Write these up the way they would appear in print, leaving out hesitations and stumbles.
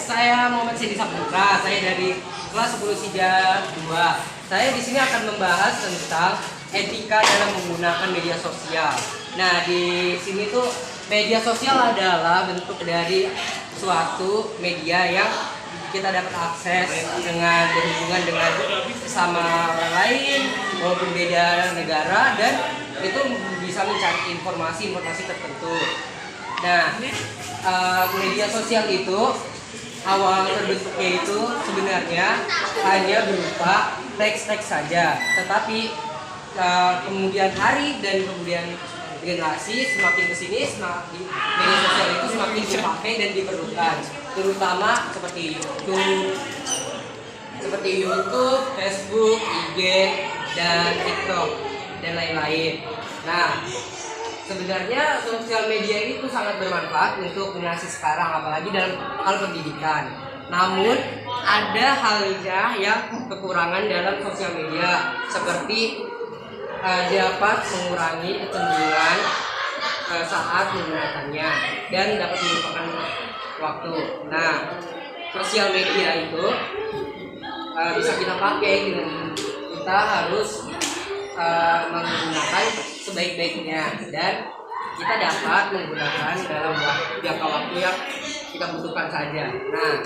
saya Muhammad Sidi Saputra. Saya dari kelas 10 Sija 2. Saya di sini akan membahas tentang etika dalam menggunakan media sosial. Nah, di sini tuh media sosial adalah bentuk dari suatu media yang kita dapat akses dengan berhubungan dengan sama orang lain walaupun beda negara, dan itu bisa mencari informasi tertentu. Nah, media sosial itu awal terbentuknya itu sebenarnya hanya berupa teks-teks saja, tetapi kemudian hari dan kemudian generasi semakin kesini, semakin media sosial itu semakin dipakai dan diperlukan, terutama seperti YouTube, Facebook, IG, dan TikTok dan lain-lain. Nah, sebenarnya sosial media itu sangat bermanfaat untuk generasi sekarang, apalagi dalam hal pendidikan. Namun ada halnya yang kekurangan dalam sosial media, seperti dapat mengurangi kecenderungan saat menggunakannya dan dapat melupakan waktu. Nah, sosial media itu bisa kita pakai dengan kita harus menggunakan sebaik-baiknya, dan kita dapat menggunakan dalam jangka waktu yang kita butuhkan saja. Nah,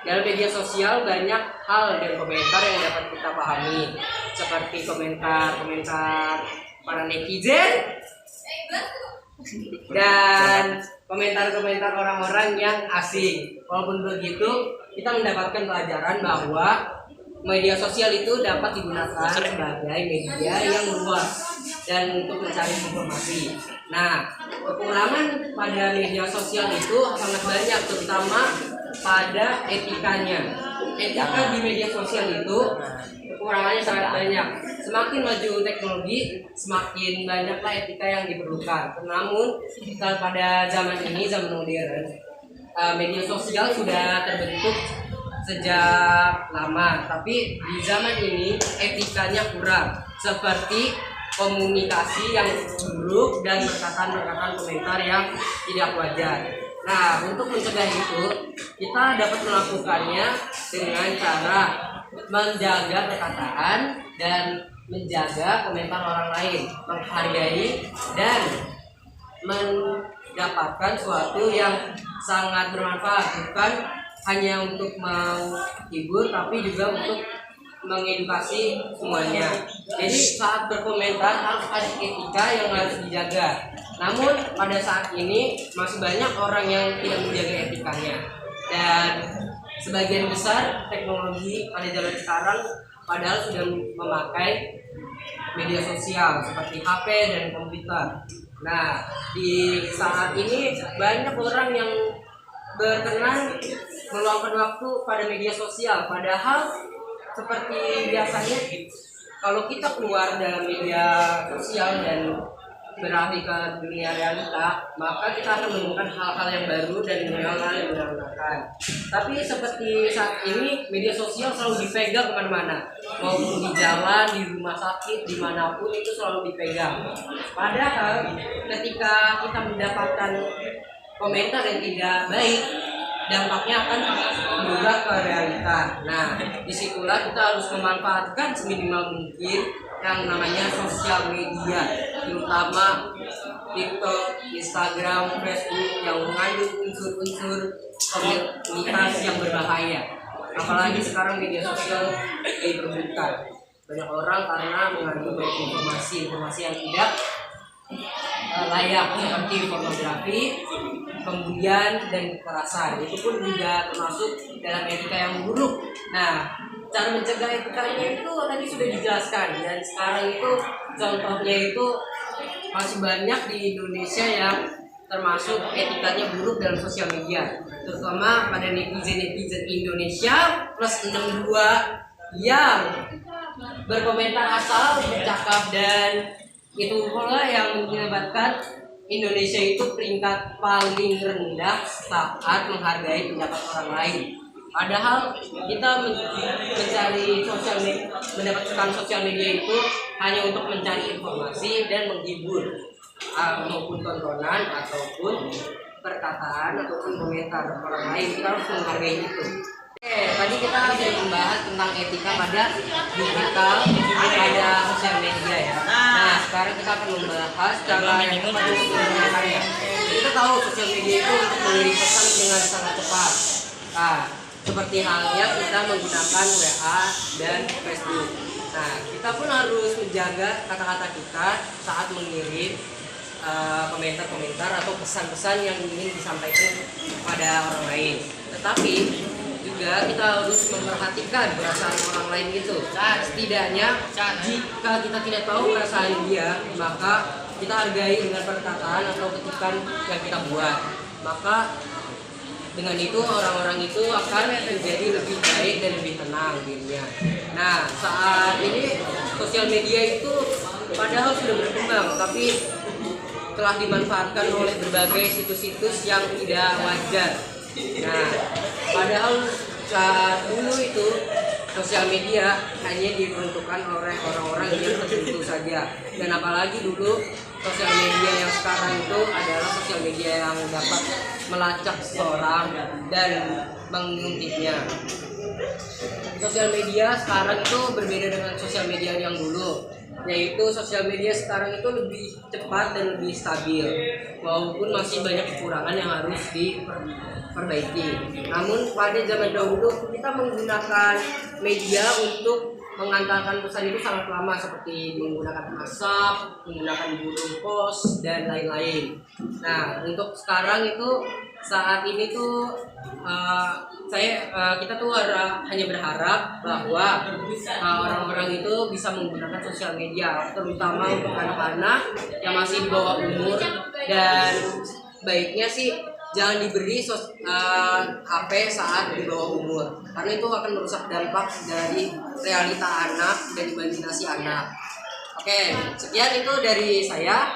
dalam media sosial banyak hal dan komentar yang dapat kita pahami, seperti komentar para netizen dan komentar orang-orang yang asing. Walaupun begitu, kita mendapatkan pelajaran bahwa media sosial itu dapat digunakan sebagai media yang luas dan untuk mencari informasi. Nah, kekurangan pada media sosial itu sangat banyak, terutama pada etikanya. Etika di media sosial itu kekurangannya sangat banyak. Semakin maju teknologi, semakin banyaklah etika yang diperlukan. Namun, kalau pada zaman ini, zaman modern, media sosial sudah terbentuk sejak lama, tapi di zaman ini etikanya kurang, seperti komunikasi yang buruk dan perkataan komentar yang tidak wajar. Nah, untuk mencegah itu, kita dapat melakukannya dengan cara menjaga perkataan dan menjaga komentar orang lain, menghargai dan mendapatkan sesuatu yang sangat bermanfaat, bukan hanya untuk menghibur tapi juga untuk mengedukasi semuanya. Jadi saat berkomentar harus ada etika yang harus dijaga. Namun pada saat ini masih banyak orang yang tidak menjaga etikanya, dan sebagian besar teknologi pada zaman sekarang padahal sudah memakai media sosial seperti HP dan komputer. Nah, di saat ini banyak orang yang berkenan meluangkan waktu pada media sosial, padahal seperti biasanya kalau kita keluar dalam media sosial dan beralih ke dunia realita, maka kita akan menemukan hal-hal yang baru dan hal-hal yang menyenangkan. Tapi seperti saat ini media sosial selalu dipegang kemana-mana, maupun di jalan, di rumah sakit, dimanapun itu selalu dipegang. Padahal ketika kita mendapatkan komentar yang tidak baik, dampaknya akan berubah ke realita. Nah, disitulah kita harus memanfaatkan seminimal mungkin yang namanya sosial media, terutama TikTok, Instagram, Facebook yang mengandung unsur-unsur komunitas yang berbahaya. Apalagi sekarang media sosial diperbuka banyak orang karena mengandung informasi yang tidak layak, seperti pornografi, kemudian dan kekerasan. Itu pun juga termasuk dalam etika yang buruk. Nah, cara mencegah etikanya itu tadi sudah dijelaskan, dan sekarang itu contohnya itu masih banyak di Indonesia yang termasuk etikanya buruk dalam sosial media, terutama pada netizen Indonesia plus 62 yang berkomentar asal, bercakap, dan itu pula yang menyebabkan Indonesia itu peringkat paling rendah saat menghargai pendapat orang lain. Padahal kita mendapatkan sosial media itu hanya untuk mencari informasi dan menghibur, maupun tontonan ataupun perkataan ataupun komentar orang lain. Kita harus menghargai itu. Oke, tadi kita sudah membahas tentang etika pada digital, pada sosial media ya. Nah, sekarang kita akan membahas cara yang tepat untuk menggunakannya. Kita tahu sosial media itu untuk mengirim pesan dengan sangat cepat. Nah, seperti halnya kita menggunakan WA dan Facebook. Nah, kita pun harus menjaga kata-kata kita saat mengirim komentar-komentar atau pesan-pesan yang ingin disampaikan kepada orang lain. Tetapi juga kita harus memperhatikan perasaan orang lain itu. Setidaknya jika kita tidak tahu perasaan dia, maka kita hargai dengan perkataan atau ketikan yang kita buat. Maka dengan itu orang-orang itu akan menjadi lebih baik dan lebih tenang dirinya. Nah, saat ini sosial media itu padahal sudah berkembang, tapi telah dimanfaatkan oleh berbagai situs-situs yang tidak wajar. Nah, padahal saat dulu itu sosial media hanya diperuntukkan oleh orang-orang yang tertentu saja. Dan apalagi dulu sosial media yang sekarang itu adalah sosial media yang dapat melacak seseorang dan mengintipnya. Sosial media sekarang itu berbeda dengan sosial media yang dulu, yaitu sosial media sekarang itu lebih cepat dan lebih stabil, walaupun masih banyak kekurangan yang harus diperbaiki. Namun pada zaman dahulu kita menggunakan media untuk mengantarkan pesan itu sangat lama, seperti menggunakan WhatsApp, menggunakan burung pos dan lain-lain. Nah, untuk sekarang itu saat ini tuh kita tuh hanya berharap bahwa orang-orang itu bisa menggunakan sosial media, terutama untuk anak-anak yang masih di bawah umur, dan baiknya sih jangan diberi HP saat di bawah umur, karena itu akan merusak dampak dari realita anak dan imajinasi anak. Oke, sekian itu dari saya,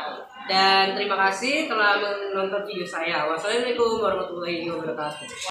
dan terima kasih telah menonton video saya. Wassalamualaikum warahmatullahi wabarakatuh.